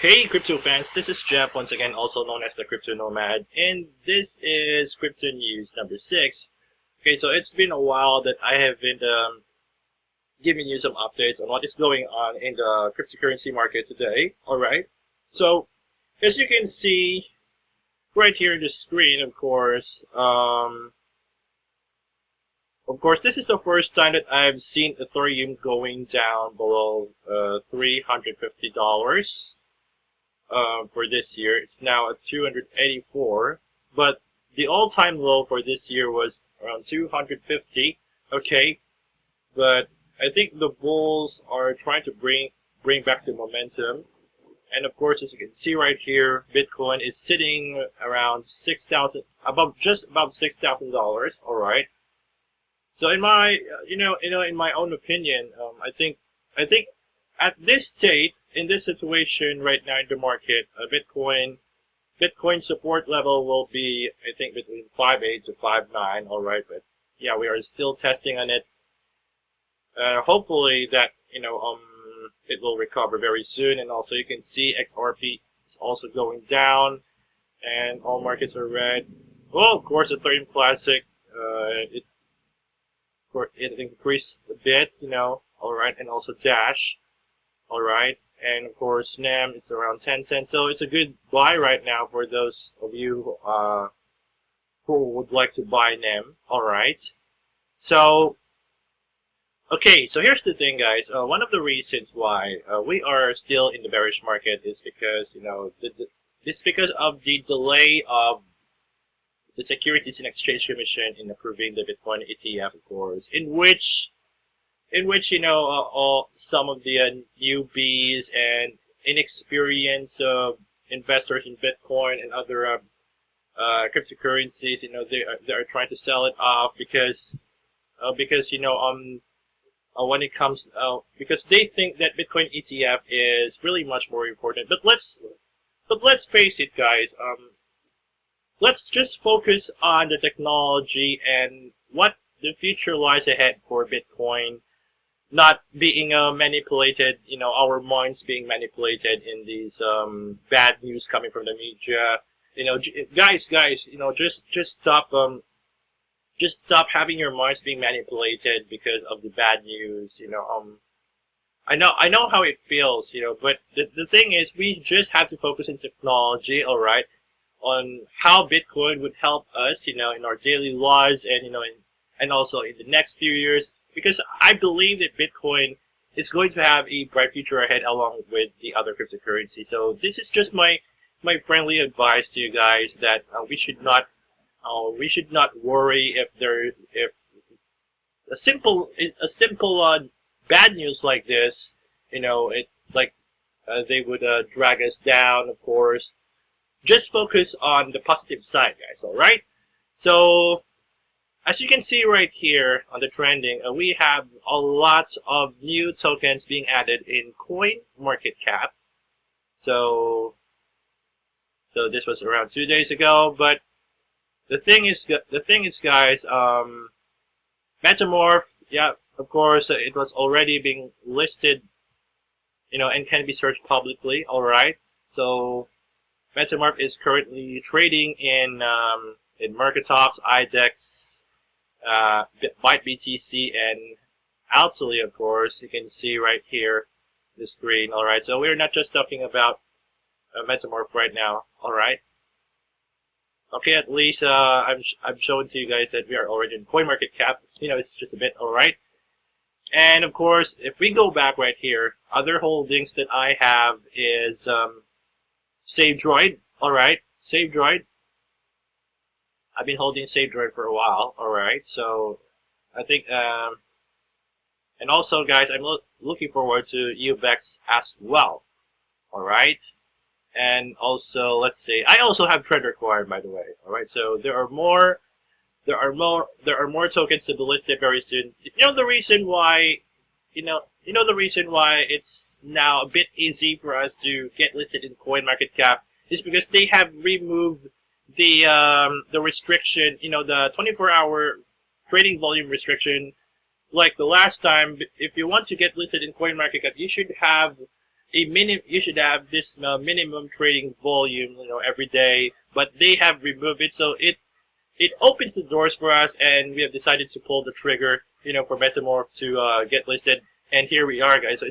Hey crypto fans, this is Jeff once again, also known as the Crypto Nomad, and this is Crypto News number 6. Okay, so it's been a while that I have been giving you some updates on what is going on in the cryptocurrency market today. Alright, so as you can see right here in the screen, of course, this is the first time that I've seen Ethereum going down below $350. For this year. It's now at 284, but the all-time low for this year was around 250. Okay, but I think the bulls are trying to bring back the momentum, and of course, as you can see right here, Bitcoin is sitting around just above $6,000. All right. So in my in my own opinion, I think at this state, in this situation right now in the market, Bitcoin support level will be, I think, between 5.8 to 5.9. All right, but yeah, we are still testing on it. Hopefully that it will recover very soon. And also you can see XRP is also going down, and all markets are red. Well, of course, Ethereum Classic, it increased a bit, all right, and also Dash. Alright, and of course NAM, it's around 10 cents, so it's a good buy right now for those of you who would like to buy NAM. Alright, so okay, so here's the thing, guys. One of the reasons why we are still in the bearish market is because it's because of the delay of the Securities and Exchange Commission in approving the Bitcoin ETF, of course, in which some of the newbies and inexperienced investors in Bitcoin and other cryptocurrencies, they are trying to sell it off because when it comes because they think that Bitcoin ETF is really much more important. But let's face it, guys. Let's just focus on the technology and what the future lies ahead for Bitcoin. Not being manipulated, our minds being manipulated in these bad news coming from the media. Guys, just stop having your minds being manipulated because of the bad news. I know how it feels, but the thing is, we just have to focus on technology, all right, on how Bitcoin would help us, in our daily lives, and and also in the next few years. Because I believe that Bitcoin is going to have a bright future ahead along with the other cryptocurrency. So this is just my friendly advice to you guys that we should not worry if a simple bad news like this, they would drag us down. Of course, just focus on the positive side, guys. All right, so. As you can see right here on the trending, we have a lot of new tokens being added in CoinMarketCap. So this was around 2 days ago. But the thing is, guys, Metamorph, yeah, of course, it was already being listed, and can be searched publicly. All right, so Metamorph is currently trading in Mercatops, IDEX. Byte BTC and Altily, of course. You can see right here the screen. All right, so we're not just talking about Metamorph right now. All right. Okay, at least I'm showing to you guys that we are already in CoinMarketCap. It's just a bit. All right. And of course, if we go back right here, other holdings that I have is SaveDroid. All right, SaveDroid. I've been holding SaveDroid for a while, alright, so I think, and also, guys, I'm looking forward to UBEX as well, alright, and also, let's see, I also have Trend Required, by the way, alright, so there are more tokens to be listed very soon. The reason why, the reason why it's now a bit easy for us to get listed in CoinMarketCap is because they have removed the restriction, the 24-hour trading volume restriction. Like the last time, if you want to get listed in CoinMarketCap, you should have you should have this minimum trading volume, every day. But they have removed it, so it opens the doors for us, and we have decided to pull the trigger, for Metamorph to get listed. And here we are, guys.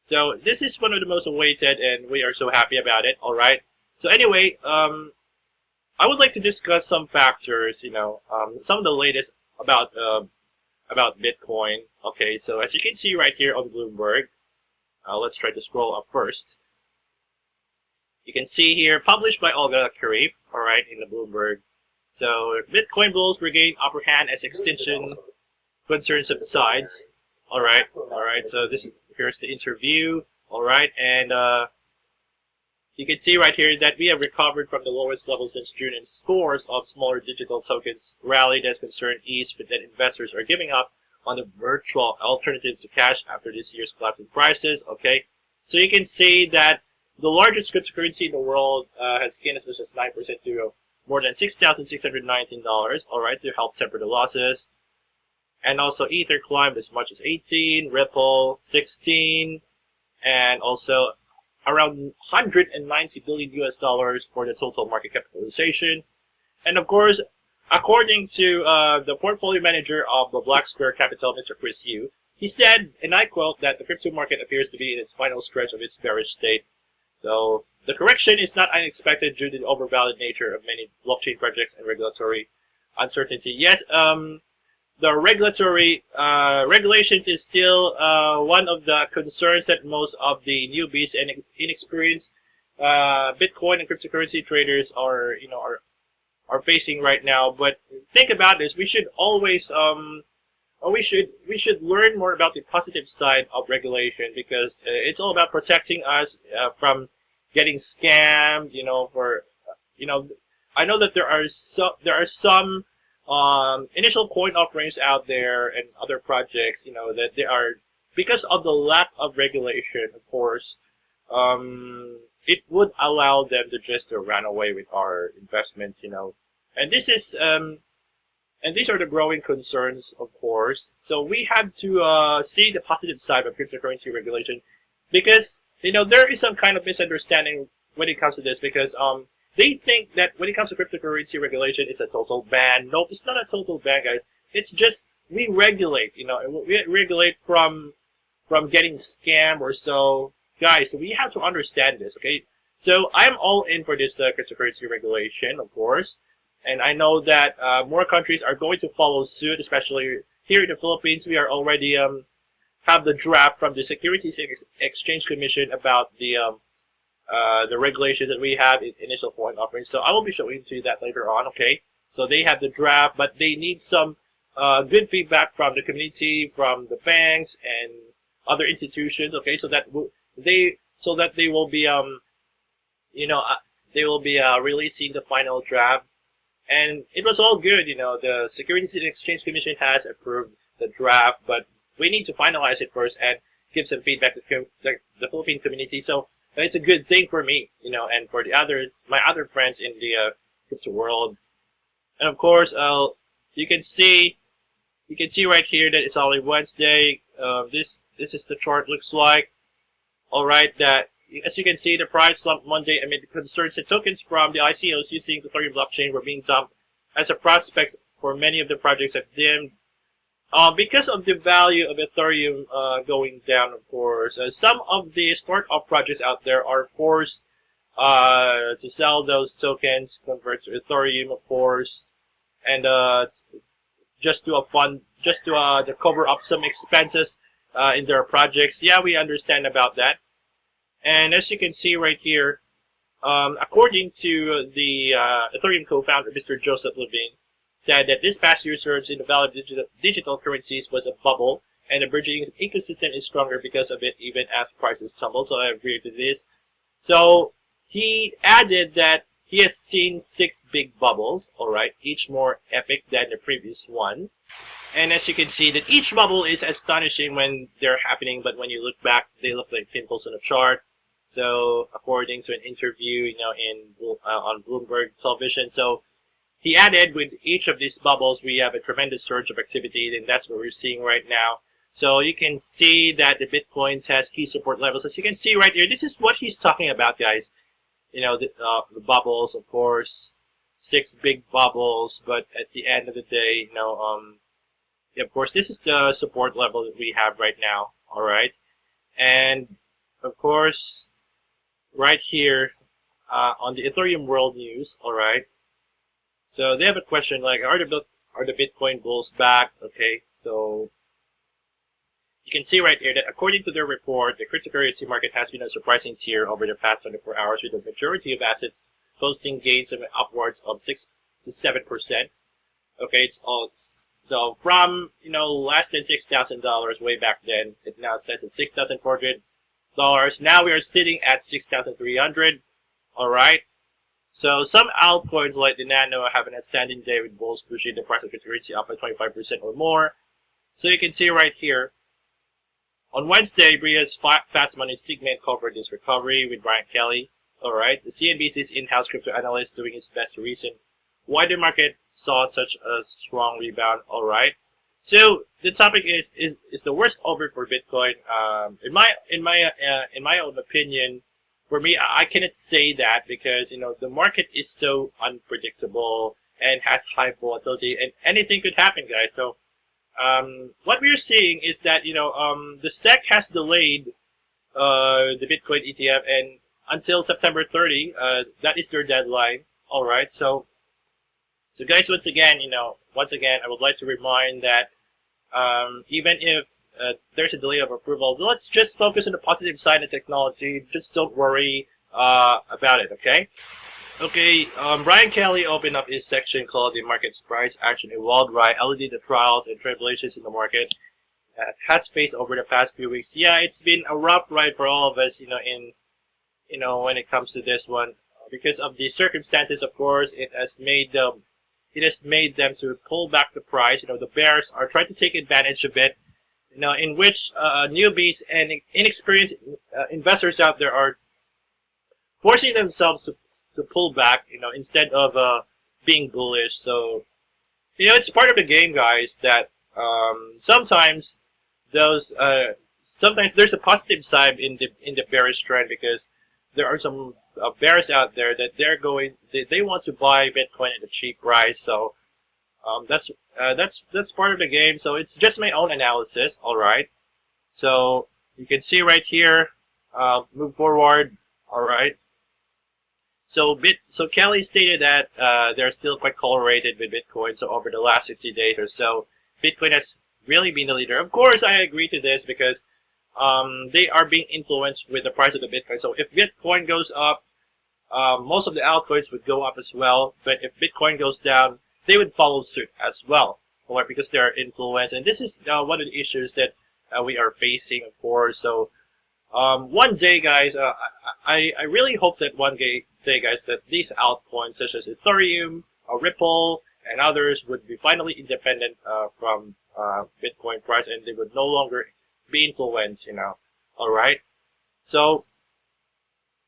So this is one of the most awaited, and we are so happy about it. All right. So anyway, I would like to discuss some factors, some of the latest about Bitcoin. Okay, so as you can see right here on Bloomberg, let's try to scroll up first. You can see here, published by Olga Karif, all right, in the Bloomberg. So Bitcoin bulls regain upper hand as extinction concerns subsides. All right. So here's the interview. All right, and you can see right here that we have recovered from the lowest level since June, and scores of smaller digital tokens rallied as concern eased that investors are giving up on the virtual alternatives to cash after this year's collapse in prices. Okay, so you can see that the largest cryptocurrency in the world has gained as much as 9% to more than $6,619. All right, to help temper the losses. And also Ether climbed as much as 18, Ripple 16, and also around 190 billion US dollars for the total market capitalization. And of course, according to the portfolio manager of the Black Square Capital, Mr. Chris Yu, he said, and I quote, that the crypto market appears to be in its final stretch of its bearish state. So the correction is not unexpected due to the overvalued nature of many blockchain projects and regulatory uncertainty. Yes, the regulatory regulations is still one of the concerns that most of the newbies and inexperienced Bitcoin and cryptocurrency traders are facing right now. But think about this: we should always we should learn more about the positive side of regulation, because it's all about protecting us from getting scammed. I know that there are some initial coin offerings out there and other projects, that they are, because of the lack of regulation, of course, it would allow them to just run away with our investments, and this is, and these are the growing concerns, of course. So we have to see the positive side of cryptocurrency regulation, because, there is some kind of misunderstanding when it comes to this, because, they think that when it comes to cryptocurrency regulation, it's a total ban. Nope, it's not a total ban, guys. It's just we regulate, we regulate from getting scammed or so. Guys, so we have to understand this, okay? So I'm all in for this cryptocurrency regulation, of course. And I know that more countries are going to follow suit, especially here in the Philippines. We are already have the draft from the Securities Exchange Commission about the regulations that we have in initial coin offerings. So I will be showing to you that later on, okay? So they have the draft, but they need some good feedback from the community, from the banks and other institutions, okay? So that they will be they will be releasing the final draft. And it was all good, the Securities and Exchange Commission has approved the draft, but we need to finalize it first and give some feedback to the Philippine community. So it's a good thing for me, and for my other friends in the crypto world. And of course, you can see right here that it's only Wednesday. This is the chart looks like. All right, that as you can see, the price slumped Monday amid concerns that tokens from the ICOs using the Ethereum blockchain were being dumped, as the prospects for many of the projects have dimmed. Because of the value of Ethereum going down, of course, some of the startup projects out there are forced to sell those tokens, convert to Ethereum, of course, and just to cover up some expenses in their projects. Yeah, we understand about that. And as you can see right here, according to the Ethereum co-founder, Mr. Joseph Levine, said that this past year's surge in the value of digital currencies was a bubble, and the burgeoning ecosystem is stronger because of it, even as prices tumble. So I agree with this. So he added that he has seen 6 big bubbles, alright, each more epic than the previous one. And as you can see, that each bubble is astonishing when they're happening, but when you look back, they look like pimples on a chart. So according to an interview, on Bloomberg television, so he added, with each of these bubbles, we have a tremendous surge of activity, and that's what we're seeing right now. So you can see that the Bitcoin tests key support levels. As you can see right here, this is what he's talking about, guys. You know, the bubbles, of course, 6 big bubbles. But at the end of the day, you know, yeah, of course, this is the support level that we have right now. All right, and of course, right here on the Ethereum World News. All right, so they have a question like, are the Bitcoin bulls back? Okay, so you can see right here that according to their report, the cryptocurrency market has been a surprising tier over the past 24 hours, with the majority of assets posting gains of upwards of 6 to 7%. Okay, it's all so from, you know, less than $6,000 way back then. It now stands at $6,400. Now we are sitting at 6,300. All right. So some altcoins like the Nano have an outstanding day with bulls pushing the price of cryptocurrency up by 25% or more. So you can see right here. On Wednesday, Bria's Fast Money segment covered this recovery with Brian Kelly. All right. The CNBC's in-house crypto analyst doing his best to reason why the market saw such a strong rebound. All right. So the topic is the worst over for Bitcoin. In my own opinion, for me, I cannot say that because, you know, the market is so unpredictable and has high volatility, and anything could happen, guys. So what we're seeing is that, you know, the SEC has delayed the Bitcoin ETF and until September 30. That is their deadline. All right. So guys, once again, I would like to remind that even if there's a delay of approval, let's just focus on the positive side of technology. Just don't worry about it, okay? Okay, Brian Kelly opened up his section called The Market's Price Action, a worldwide LED the trials and tribulations in the market has faced over the past few weeks. Yeah, it's been a rough ride for all of us, when it comes to this one. Because of the circumstances, of course, it has made them to pull back the price. The bears are trying to take advantage of it, in which newbies and inexperienced investors out there are forcing themselves to pull back, instead of being bullish. So, it's part of the game, guys, that sometimes sometimes there's a positive side in the bearish trend, because there are some bears out there that they want to buy Bitcoin at a cheap price. So that's part of the game. So it's just my own analysis. All right. So you can see right here. Move forward. All right. So Kelly stated that they're still quite correlated with Bitcoin. So over the last 60 days or so, Bitcoin has really been the leader. Of course, I agree to this because they are being influenced with the price of the Bitcoin. So if Bitcoin goes up, most of the altcoins would go up as well. But if Bitcoin goes down, they would follow suit as well, or because they are influenced. And this is one of the issues that we are facing, of course. So one day, guys, I really hope that one day, guys, that these altcoins such as Ethereum, Ripple, and others would be finally independent from Bitcoin price, and they would no longer be influenced, Alright. So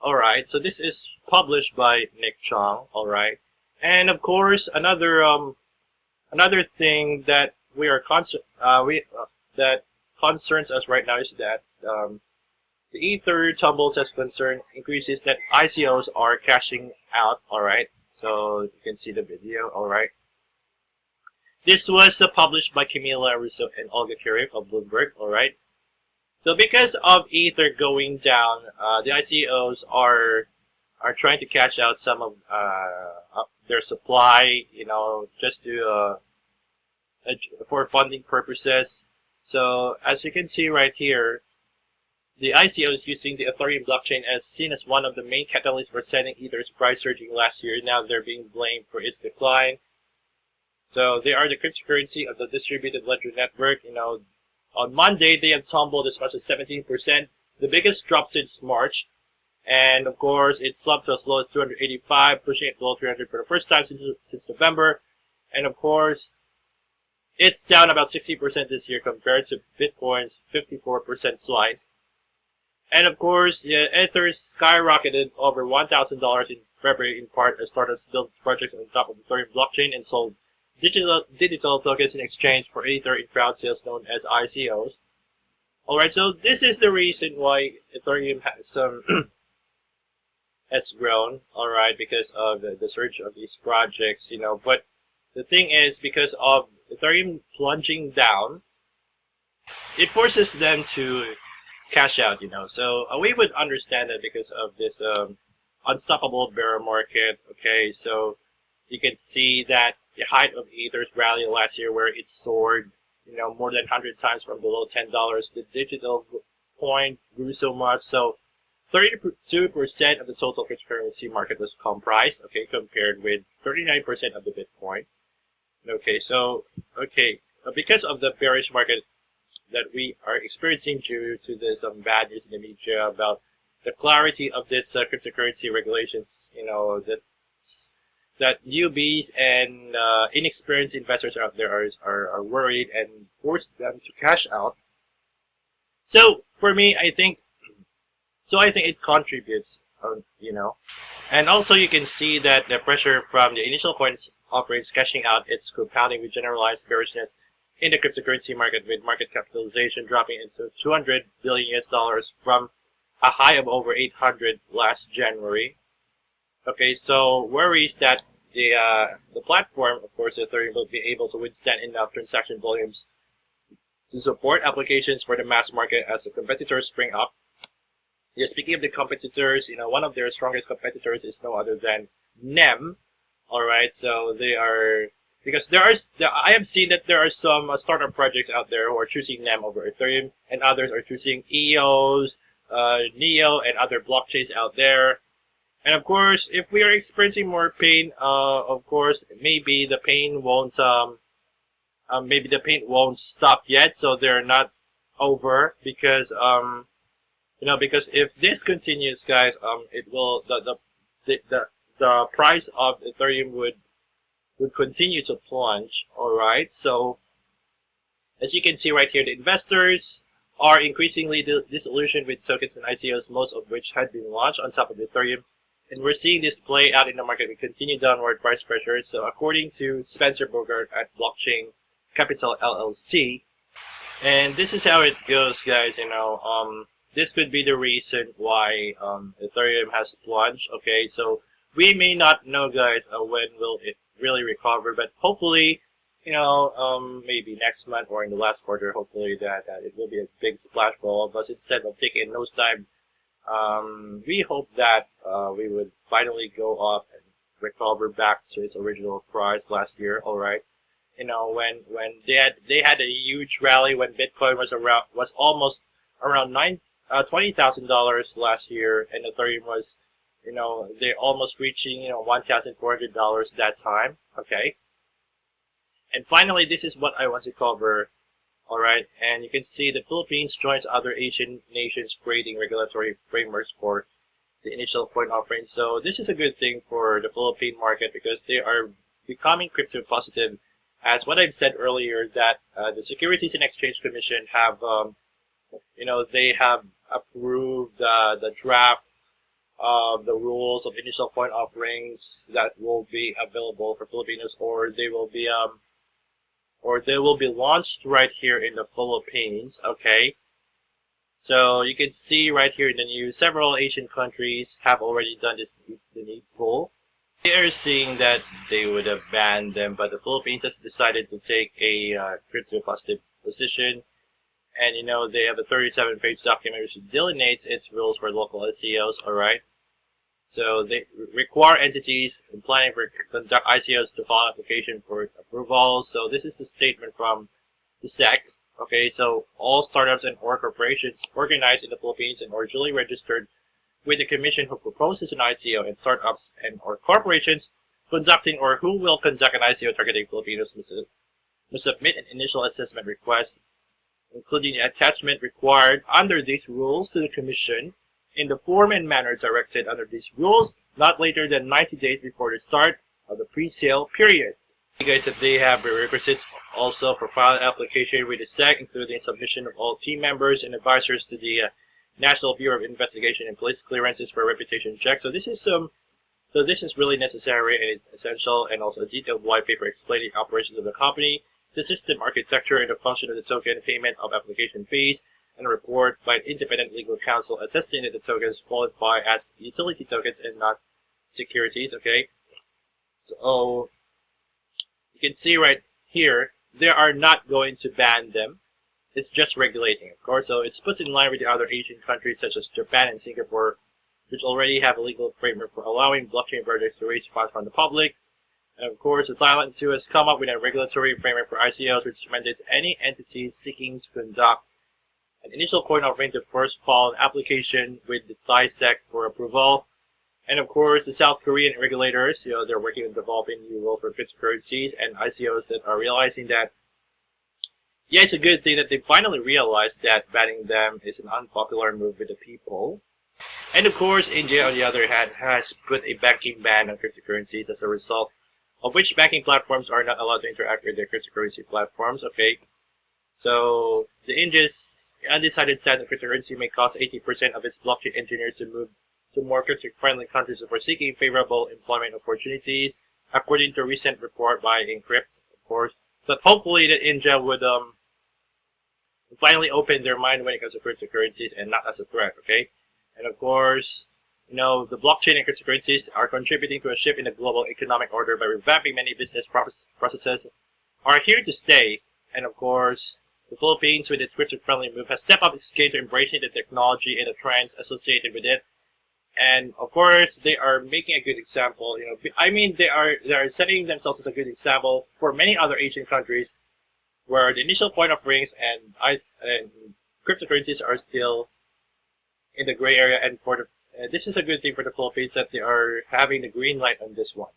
this is published by Nick Chong, alright. And of course, another thing that we are that concerns us right now is that the Ether tumbles as concern increases that ICOs are cashing out, alright. So you can see the video, alright. This was published by Camila Russo and Olga Kirif of Bloomberg, alright. So because of Ether going down, the ICOs are trying to cash out some of their supply, just to for funding purposes. So as you can see right here, the ICOs using the Ethereum blockchain as seen as one of the main catalysts for sending Ether's price surging last year. Now they're being blamed for its decline. So they are the cryptocurrency of the distributed ledger network. On Monday, they have tumbled as much as 17%, the biggest drop since March. And of course, it slumped to as low as 285, pushing it below 300 for the first time since November. And of course, it's down about 60% this year compared to Bitcoin's 54% slide. And of course, Ether skyrocketed over $1,000 in February, in part as startups built projects on top of the Ethereum blockchain and sold digital tokens in exchange for Ether in crowd sales known as ICOs. Alright, so this is the reason why Ethereum has grown, alright, because of the surge of these projects, but the thing is, because of Ethereum plunging down, it forces them to cash out, So we would understand that because of this unstoppable bear market. Okay, so you can see that the height of Ether's rally last year, where it soared, more than 100 times from below $10. The digital coin grew so much, so 32% of the total cryptocurrency market was comprised. Okay, compared with 39% of the Bitcoin. Okay, so because of the bearish market that we are experiencing due to this bad news in the media about the clarity of this cryptocurrency regulations, that newbies and inexperienced investors out there are worried and force them to cash out. So for me, I think it contributes, and also you can see that the pressure from the initial coins offerings cashing out, it's compounding with generalized bearishness in the cryptocurrency market, with market capitalization dropping into $200 billion from a high of over 800 last January. Okay, so worries that the platform, of course, Ethereum, will be able to withstand enough transaction volumes to support applications for the mass market as the competitors spring up. Yeah, speaking of the competitors, one of their strongest competitors is no other than NEM. All right, so they are, because I have seen that there are some startup projects out there who are choosing NEM over Ethereum, and others are choosing EOS, Neo, and other blockchains out there. And of course, if we are experiencing more pain, of course, maybe the pain won't stop yet. So they're not over, because because if this continues, guys, it will the price of Ethereum would continue to plunge. All right, so as you can see right here, the investors are increasingly disillusioned with tokens and ICOs, most of which had been launched on top of Ethereum. And we're seeing this play out in the market with continued downward price pressure. So according to Spencer Bogart at Blockchain Capital LLC, and this is how it goes, guys, this could be the reason why Ethereum has plunged. Okay, so we may not know, guys, when will it really recover, but hopefully, maybe next month or in the last quarter, hopefully that it will be a big splash for all of us. Instead of taking a nosedive, we hope that we would finally go up and recover back to its original price last year. All right, when they had a huge rally when Bitcoin was almost around $20,000 last year, and Ethereum was, they're almost reaching $1,400 that time. Okay, and finally, this is what I want to cover. Alright, and you can see the Philippines joins other Asian nations creating regulatory frameworks for the initial coin offering. So this is a good thing for the Philippine market, because they are becoming crypto positive. As what I've said earlier, that the Securities and Exchange Commission have, they have approved the draft of the rules of initial coin offerings that will be available for Filipinos, or they will be launched right here in the Philippines. Okay, so you can see right here in the news, several Asian countries have already done this, the needful. They are seeing that they would have banned them, but the Philippines has decided to take a crypto positive position, and they have a 37-page document which delineates its rules for local ICOs. All right, so they require entities planning for conduct ICOs to file application for approval. So this is the statement from the SEC. Okay, so all startups and or corporations organized in the Philippines and originally registered with the commission who proposes an ICO, and startups and or corporations conducting or who will conduct an ICO targeting Filipinos must submit an initial assessment request, including the attachment required under these rules, to the commission in the form and manner directed under these rules, not later than 90 days before the start of the pre-sale period. You guys, that they have prerequisites also for filing application with the SEC, including submission of all team members and advisors to the National Bureau of Investigation and police clearances for a reputation check. So this is really necessary, and it's essential, and also a detailed white paper explaining operations of the company, the system architecture, and the function of the token, payment of application fees, and a report by an independent legal counsel attesting that the tokens qualify as utility tokens and not securities. Okay, so you can see right here they are not going to ban them. It's just regulating, of course. So it's put in line with the other Asian countries such as Japan and Singapore, which already have a legal framework for allowing blockchain projects to raise funds from the public. And of course, Thailand too has come up with a regulatory framework for ICOs, which mandates any entities seeking to conduct an initial coin offering to first file an application with the Thai SEC for approval. And of course, the South Korean regulators, they're working on developing new rules for cryptocurrencies and ICOs that are realizing that, yeah, it's a good thing that they finally realized that banning them is an unpopular move with the people. And of course, India, on the other hand, has put a banking ban on cryptocurrencies as a result of which banking platforms are not allowed to interact with their cryptocurrency platforms. Okay, so the India's undecided stand on cryptocurrency may cause 80% of its blockchain engineers to move to more crypto-friendly countries for seeking favorable employment opportunities, according to a recent report by Encrypt, of course. But hopefully that India would finally open their mind when it comes to cryptocurrencies and not as a threat. Okay, and of course, the blockchain and cryptocurrencies are contributing to a shift in the global economic order by revamping many business processes, are here to stay. And of course, the Philippines, with its crypto-friendly move, has stepped up its game to embracing the technology and the trends associated with it. And of course, they are making a good example. I mean, they are setting themselves as a good example for many other Asian countries, where the initial point offerings and cryptocurrencies are still in the gray area. And for this is a good thing for the Philippines that they are having the green light on this one.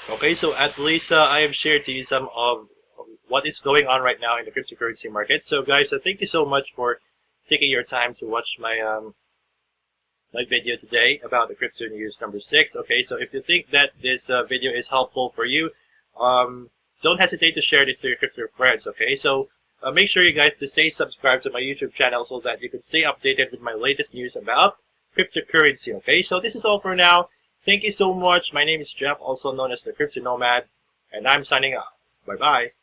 Okay, so at least I have shared to you some of what is going on right now in the cryptocurrency market. So guys, thank you so much for taking your time to watch my my video today about the crypto news number 6. Okay, so if you think that this video is helpful for you, don't hesitate to share this to your crypto friends. Okay, so make sure you guys to stay subscribed to my YouTube channel so that you can stay updated with my latest news about cryptocurrency. Okay, so this is all for now. Thank you so much. My name is Jeff, also known as the Crypto Nomad, and I'm signing off. Bye bye.